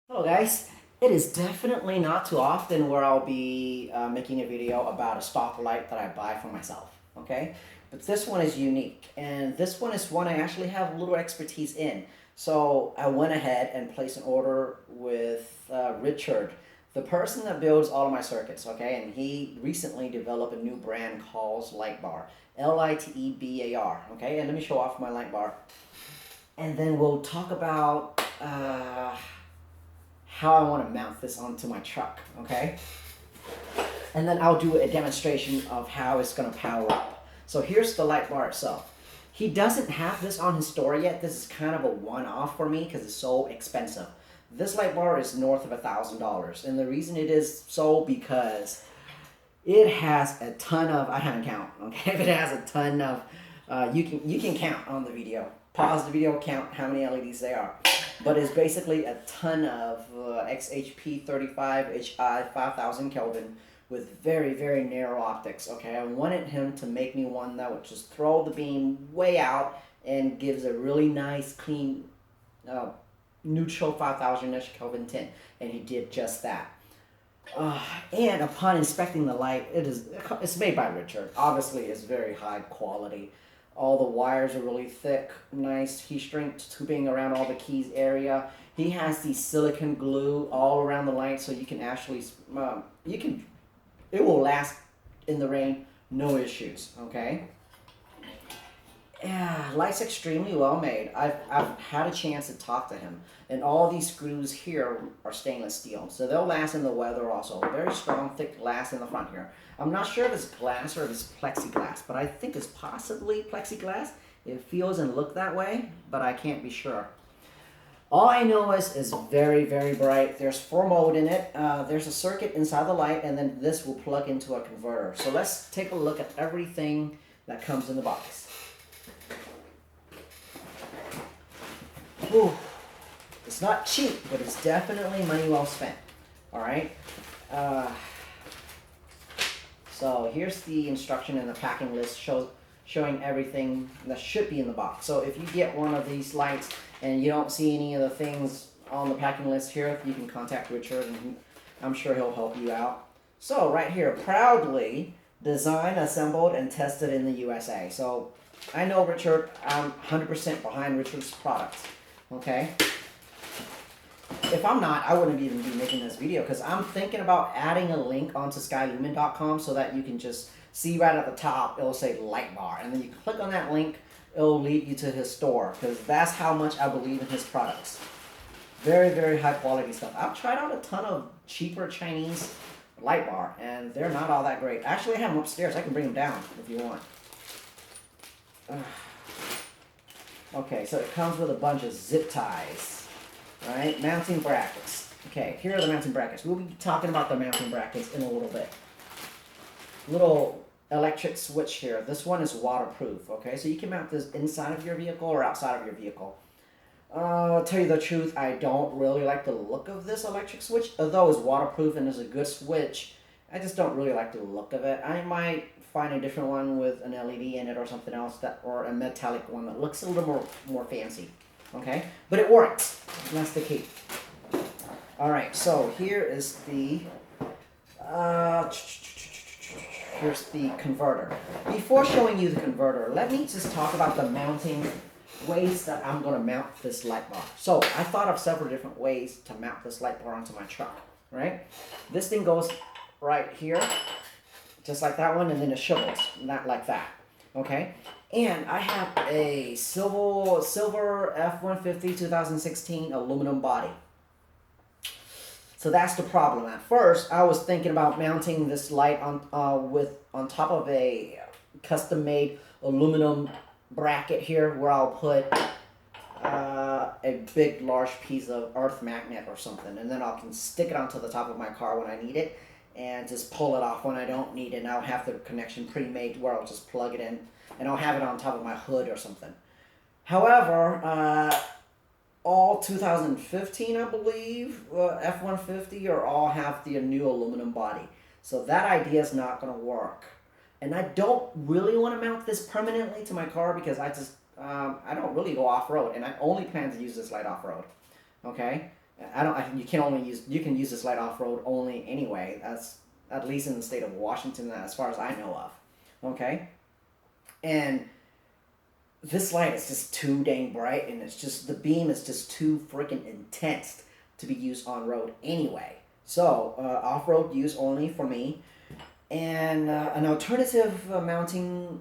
Hello guys, it is definitely not too often where I'll be making a video about a stock light that I buy for myself, okay? But this one is unique, and this one is one I actually have a little expertise in. So I went ahead and placed an order with Richard, the person that builds all of my circuits, okay? And he recently developed a new brand called LiteBar, LiteBar, okay? And let me show off my LiteBar. And then we'll talk about how I want to mount this onto my truck, okay? And then I'll do a demonstration of how it's going to power up. So here's the LiteBar itself. He doesn't have this on his store yet. This is kind of a one-off for me because it's so expensive. This LiteBar is north of $1,000, and the reason it is so because it has a ton of, I haven't count, okay? It has a ton of, you can count on the video. Pause the video, count how many LEDs they are. But it's basically a ton of XHP 35 HI 5000 Kelvin with very, very narrow optics, okay? I wanted him to make me one that would just throw the beam way out and gives a really nice, clean, neutral 5000-ish Kelvin tint, and he did just that. And upon inspecting the light, it's made by Richard. Obviously, it's very high quality. All the wires are really thick, nice heat shrink tubing around all the keys area. He has the silicone glue all around the light, so you can actually, it will last in the rain, no issues, okay? Yeah, light's extremely well made. I've had a chance to talk to him, and all these screws here are stainless steel, so they'll last in the weather also. Very strong, thick glass in the front here. I'm not sure if it's glass or if it's plexiglass, but I think it's possibly plexiglass. It feels and looks that way, but I can't be sure. All I know is it's very, very bright. There's 4 mode in it. There's a circuit inside the light, and then this will plug into a converter. So let's take a look at everything that comes in the box. Whew. It's not cheap, but it's definitely money well spent. All right. So here's the instruction and the packing list showing everything that should be in the box. So if you get one of these lights and you don't see any of the things on the packing list here, you can contact Richard, and I'm sure he'll help you out. So right here, proudly designed, assembled, and tested in the USA. So I know Richard. I'm 100% behind Richard's products. Okay. If I'm not, I wouldn't even be making this video because I'm thinking about adding a link onto SkyLumen.com so that you can just see right at the top, it'll say LiteBar. And then you click on that link, it'll lead you to his store because that's how much I believe in his products. Very, very high quality stuff. I've tried out a ton of cheaper Chinese LiteBar and they're not all that great. Actually, I have them upstairs. I can bring them down if you want. Okay, so it comes with a bunch of zip ties. Alright, mounting brackets. Okay, here are the mounting brackets. We'll be talking about the mounting brackets in a little bit. Little electric switch here. This one is waterproof, okay? So you can mount this inside of your vehicle or outside of your vehicle. I'll tell you the truth, I don't really like the look of this electric switch. Although it's waterproof and is a good switch, I just don't really like the look of it. I might find a different one with an LED in it or something else, or a metallic one that looks a little more fancy. Okay, but it works. That's the key. All right, so here is the here's the converter. Before showing you the converter, let me just talk about the mounting ways that I'm going to mount this LiteBar. So I thought of several different ways to mount this LiteBar onto my truck. Right, this thing goes right here, just like that one, and then it shovels, not like that. Okay, and I have a silver F-150 2016 aluminum body. So that's the problem. At first, I was thinking about mounting this light on top of a custom-made aluminum bracket here, where I'll put a big, large piece of earth magnet or something, and then I can stick it onto the top of my car when I need it, and just pull it off when I don't need it, and I'll have the connection pre-made where I'll just plug it in, and I'll have it on top of my hood or something. However, all 2015, I believe, F-150 or all have the new aluminum body. So that idea is not going to work. And I don't really want to mount this permanently to my car because I don't really go off-road, and I only plan to use this light off-road. Okay? You can use this light off-road only anyway. That's at least in the state of Washington, as far as I know of. Okay? And this light is just too dang bright, and it's just, the beam is just too freaking intense to be used on road anyway. So, off-road use only for me. And an alternative mounting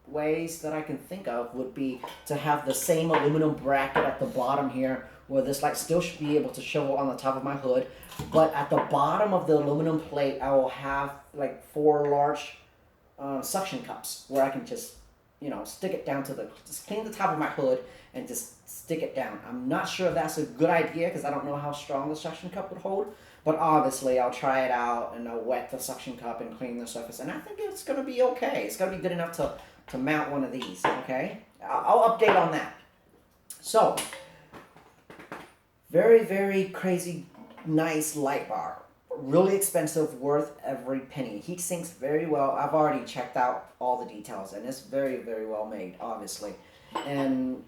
ways that I can think of would be to have the same aluminum bracket at the bottom here, where this light still should be able to show on the top of my hood, but at the bottom of the aluminum plate I will have like 4 large suction cups where I can just, stick it down to just clean the top of my hood and just stick it down. I'm not sure if that's a good idea because I don't know how strong the suction cup would hold, but obviously I'll try it out and I'll wet the suction cup and clean the surface, and I think it's going to be okay. It's going to be good enough to mount one of these, okay? I'll update on that. So, very, very crazy, nice LiteBar. Really expensive, worth every penny. Heat sinks very well. I've already checked out all the details, and it's very, very well made, obviously. And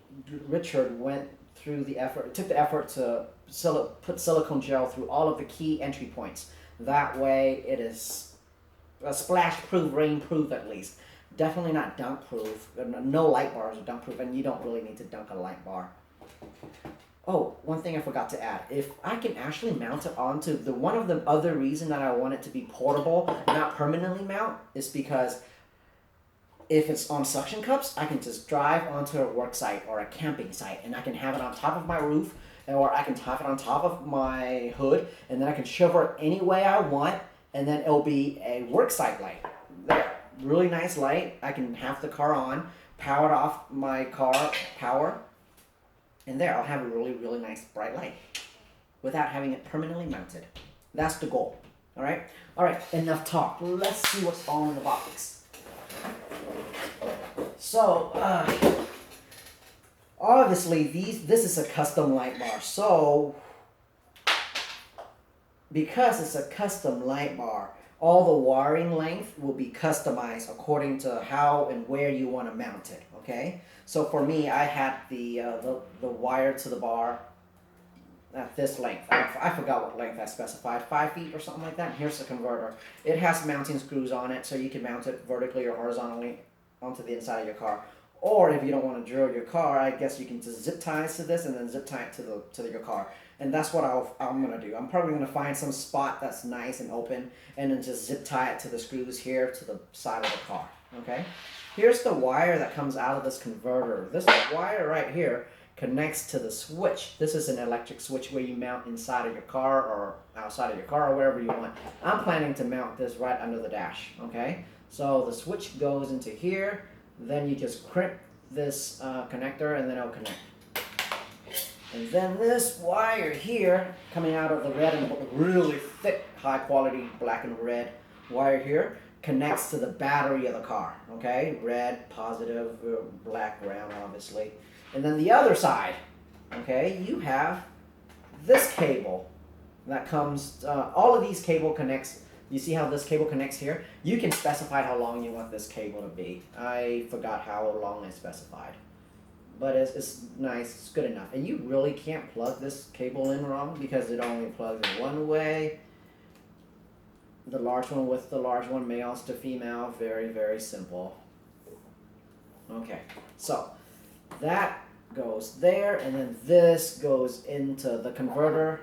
Richard went through the effort, took the effort to put silicone gel through all of the key entry points. That way it is splash-proof, rain-proof at least. Definitely not dunk-proof. No light bars are dunk-proof, and you don't really need to dunk a light bar. Oh, one thing I forgot to add. If I can actually mount it onto one of the other reason that I want it to be portable, not permanently mount, is because if it's on suction cups, I can just drive onto a work site or a camping site, and I can have it on top of my roof, or I can have it on top of my hood, and then I can shove it any way I want, and then it'll be a work site light. There, really nice light. I can have the car on, power off my car power, and there, I'll have a really, really nice bright light without having it permanently mounted. That's the goal. All right? All right, enough talk. Let's see what's all in the box. So, obviously, this is a custom light bar. So, because it's a custom light bar, all the wiring length will be customized according to how and where you want to mount it, okay? So for me, I had the wire to the bar at this length. I forgot what length I specified, 5 feet or something like that. Here's the converter. It has mounting screws on it, so you can mount it vertically or horizontally onto the inside of your car. Or if you don't want to drill your car, I guess you can just zip ties to this and then zip tie it to your car. And that's what I'm going to do. I'm probably going to find some spot that's nice and open and then just zip tie it to the screws here to the side of the car, okay? Here's the wire that comes out of this converter. This wire right here connects to the switch. This is an electric switch where you mount inside of your car or outside of your car or wherever you want. I'm planning to mount this right under the dash, okay? So the switch goes into here, then you just crimp this connector and then it'll connect. And then this wire here, coming out of the red and really thick, high quality black and red wire here, connects to the battery of the car, okay? Red, positive, black, ground, obviously. And then the other side, okay, you have this cable that comes, all of these cable connects. You see how this cable connects here? You can specify how long you want this cable to be. I forgot how long I specified. But it's nice, it's good enough. And you really can't plug this cable in wrong because it only plugs in one way. The large one with the large one, males to female, very, very simple. Okay, so that goes there, and then this goes into the converter.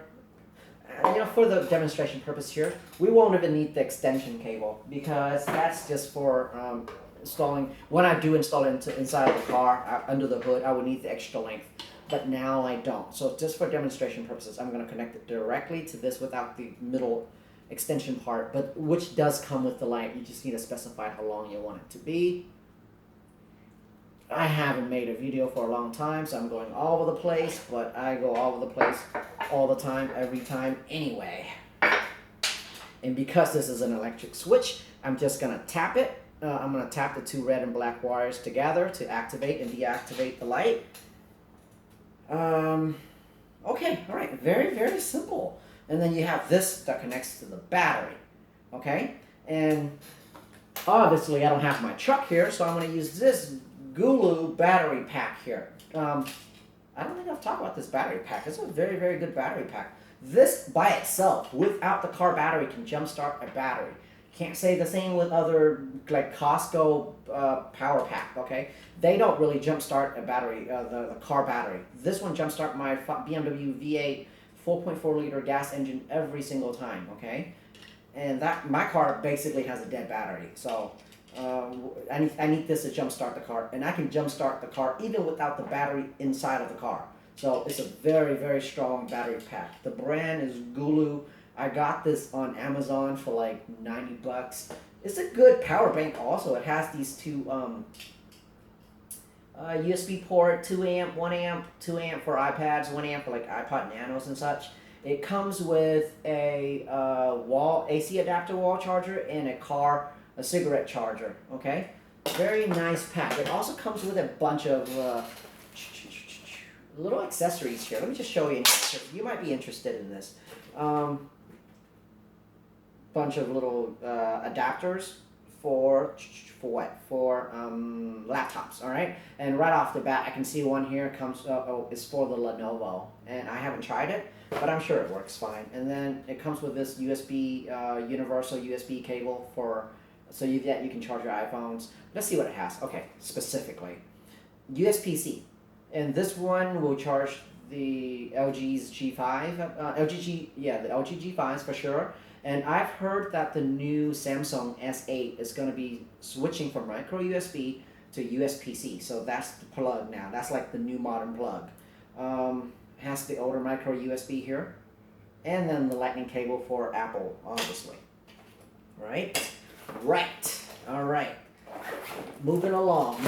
For the demonstration purpose here, we won't even need the extension cable because that's just for installing. When I do install it inside of the car, under the hood, I would need the extra length. But now I don't. So just for demonstration purposes, I'm going to connect it directly to this without the middle extension part, but which does come with the light. You just need to specify how long you want it to be. I haven't made a video for a long time, so I'm going all over the place, but I go all over the place all the time, every time anyway. And because this is an electric switch, I'm just going to tap it. I'm going to tap the 2 red and black wires together to activate and deactivate the light. Okay, all right, very, very simple. And then you have this that connects to the battery, okay? And obviously I don't have my truck here, so I'm going to use this Gulu battery pack here. I don't think I've talked about this battery pack. It's a very, very good battery pack. This by itself, without the car battery, can jumpstart a battery. Can't say the same with other like Costco power pack. Okay, they don't really jumpstart a battery, the car battery. This one jumpstart my BMW V8 4.4 liter gas engine every single time. Okay, and that my car basically has a dead battery, so I need this to jumpstart the car, and I can jumpstart the car even without the battery inside of the car. So it's a very, very strong battery pack. The brand is Gulu. I got this on Amazon for like 90 bucks. It's a good power bank also. It has these two USB port, 2 amp, 1 amp, 2 amp for iPads, 1 amp for like iPod Nanos and such. It comes with a wall AC adapter wall charger and a cigarette charger. Okay, very nice pack. It also comes with a bunch of little accessories here. Let me just show you. You might be interested in this. Bunch of little adapters for what? For laptops. All right. And right off the bat, I can see one here comes. It's for the Lenovo, and I haven't tried it, but I'm sure it works fine. And then it comes with this USB universal USB cable for so you can charge your iPhones. Let's see what it has. Okay, specifically USB-C, and this one will charge the LG's G5, the LG G5s for sure. And I've heard that the new Samsung S8 is going to be switching from micro USB to USB-C. So that's the plug now. That's like the new modern plug. Has the older micro USB here, and then the lightning cable for Apple, obviously. Right. All right. Moving along.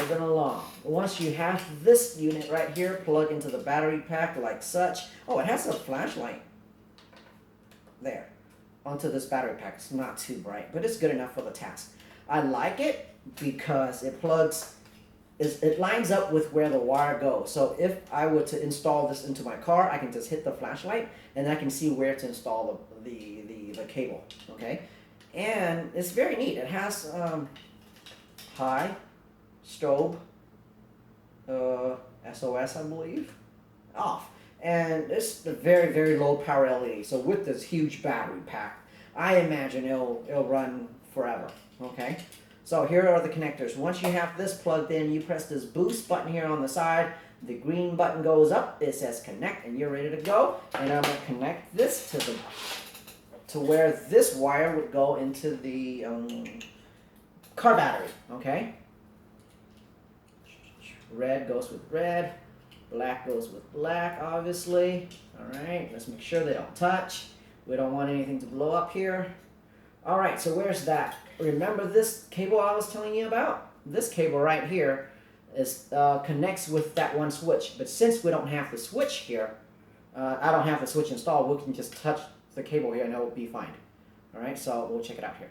Once you have this unit right here, plug into the battery pack like such. Oh, it has a flashlight. There. Onto this battery pack. It's not too bright, but it's good enough for the task. I like it because it lines up with where the wire goes. So if I were to install this into my car, I can just hit the flashlight and I can see where to install the cable. Okay, and it's very neat. It has high, strobe, SOS, I believe, off. And it's a very, very low power LED. So with this huge battery pack, I imagine it'll run forever. Okay. So here are the connectors. Once you have this plugged in, you press this boost button here on the side. The green button goes up. It says connect, and you're ready to go. And I'm gonna connect this to where this wire would go into the car battery. Okay. Red goes with red. Black goes with black, obviously. All right, let's make sure they don't touch. We don't want anything to blow up here. All right, so where's that? Remember this cable I was telling you about? This cable right here is connects with that one switch. But since we don't have the switch here, I don't have the switch installed, we can just touch the cable here and it'll be fine. All right, so we'll check it out here.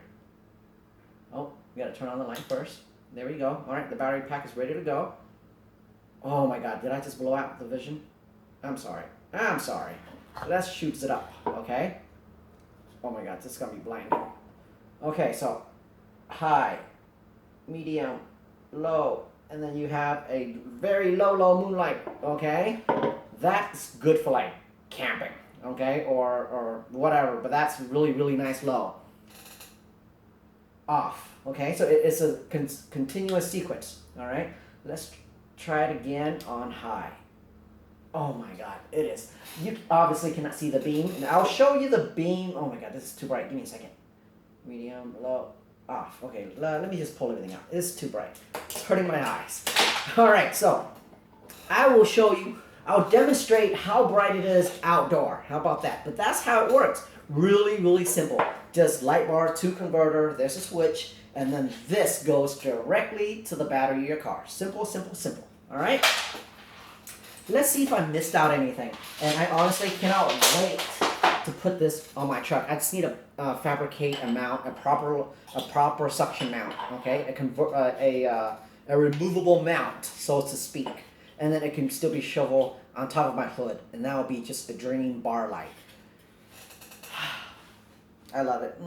Oh, we gotta turn on the light first. There we go. All right, the battery pack is ready to go. Oh my God, did I just blow out the vision? I'm sorry. Let's shoot it up, okay? Oh my God, this is gonna be blinding. Okay, so high, medium, low, and then you have a very low moonlight, okay? That's good for like camping, okay? Or whatever, but that's really, really nice low. Off, okay? So it's a continuous sequence, all right? Let's try it again on high. Oh my God, it is. You obviously cannot see the beam. And I'll show you the beam. Oh my God, this is too bright. Give me a second. Medium, low, off. Okay, let me just pull everything out. It's too bright. It's hurting my eyes. All right, so I will show you. I'll demonstrate how bright it is outdoor. How about that? But that's how it works. Really, really simple. Just LiteBar to converter. There's a switch. And then this goes directly to the battery of your car. Simple, simple, simple. All right? Let's see if I missed out anything. And I honestly cannot wait to put this on my truck. I just need to fabricate a mount, a proper suction mount, okay? A removable mount, so to speak. And then it can still be shoveled on top of my hood. And that will be just a dream bar light. I love it.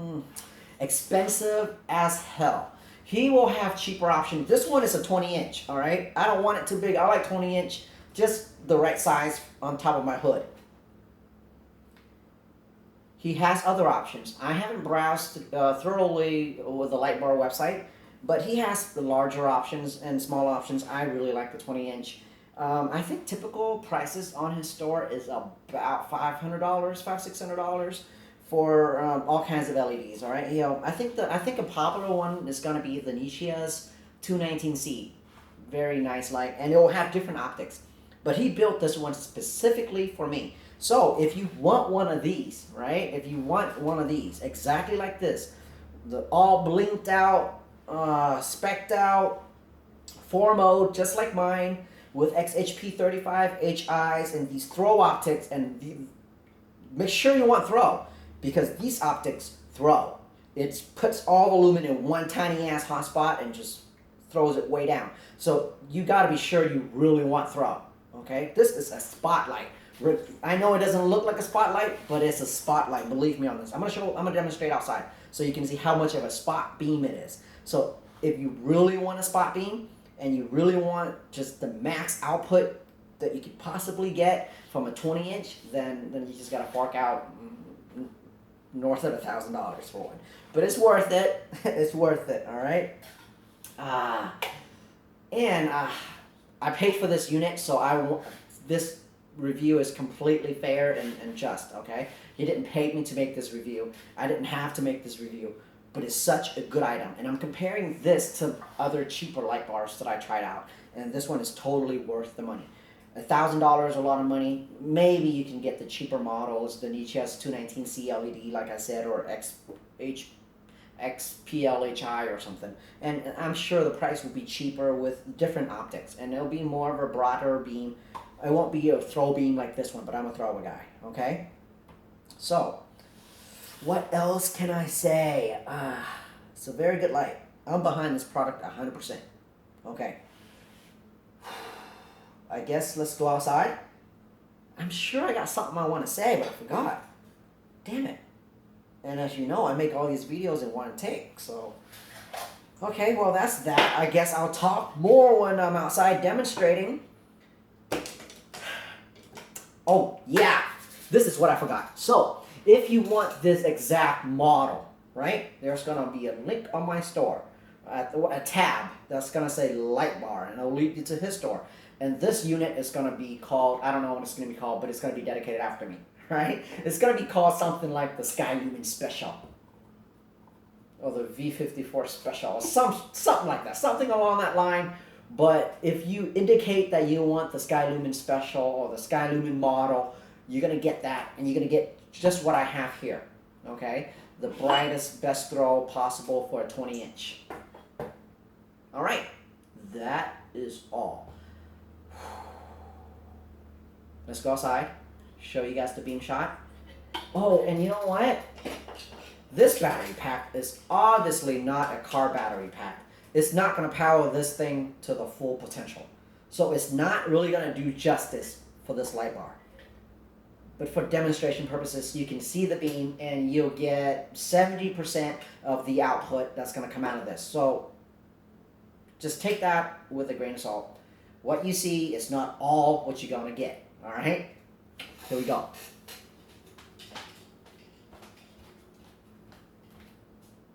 Expensive as hell. He will have cheaper options. This one is a 20-inch, all right? I don't want it too big. I like 20-inch. just the right size on top of my hood. He has other options. I haven't browsed thoroughly with the LiteBar website, but he has the larger options and small options. I really like the 20-inch. I think typical prices on his store is about $500, $600 for all kinds of LEDs. All right, I think a popular one is gonna be the Nichia's 219C. Very nice light, and it will have different optics. But he built this one specifically for me. So if you want one of these, right? If you want one of these, exactly like this, the all blinked out, specced out, 4 mode, just like mine, with XHP35 HIs and these throw optics, and make sure you want throw, because these optics throw. It puts all the lumen in one tiny ass hot spot and just throws it way down. So you gotta be sure you really want throw. Okay, this is a spotlight. I know it doesn't look like a spotlight, but it's a spotlight. Believe me on this. I'm gonna demonstrate outside so you can see how much of a spot beam it is. So if you really want a spot beam and you really want just the max output that you could possibly get from a 20-inch, then you just gotta fork out north of $1,000 for one. But it's worth it. It's worth it. All right. I paid for this unit, so this review is completely fair and just, okay? He didn't pay me to make this review. I didn't have to make this review, but it's such a good item. And I'm comparing this to other cheaper light bars that I tried out, and this one is totally worth the money. $1,000, a lot of money. Maybe you can get the cheaper models, the Nichia's 219C LED, like I said, or XPLHI or something, and I'm sure the price will be cheaper with different optics, and it'll be more of a broader beam. It won't be a throw beam like this one, but I'm a throw guy. Okay, so what else can I say? It's a very good light. I'm behind this product 100%. Okay, I guess let's go outside. I'm sure I got something I want to say, but I forgot. Damn it. And as you know, I make all these videos in one take, so... Okay, well, that's that. I guess I'll talk more when I'm outside demonstrating. Oh, yeah. This is what I forgot. So, if you want this exact model, right? There's going to be a link on my store. A tab that's going to say LiteBar, and it'll lead you to his store. And this unit is going to be called... I don't know what it's going to be called, but it's going to be dedicated after me. Right? It's going to be called something like the SkyLumen Special. Or the V54 Special. Or something like that. Something along that line. But if you indicate that you want the SkyLumen Special or the SkyLumen model, you're going to get that. And you're going to get just what I have here. Okay? The brightest, best throw possible for a 20-inch. Alright. That is all. Let's go outside. Show you guys the beam shot. Oh, and you know what? This battery pack is obviously not a car battery pack. It's not going to power this thing to the full potential. So it's not really going to do justice for this light bar. But for demonstration purposes, you can see the beam and you'll get 70% of the output that's going to come out of this. So just take that with a grain of salt. What you see is not all what you're going to get. All right? Here we go.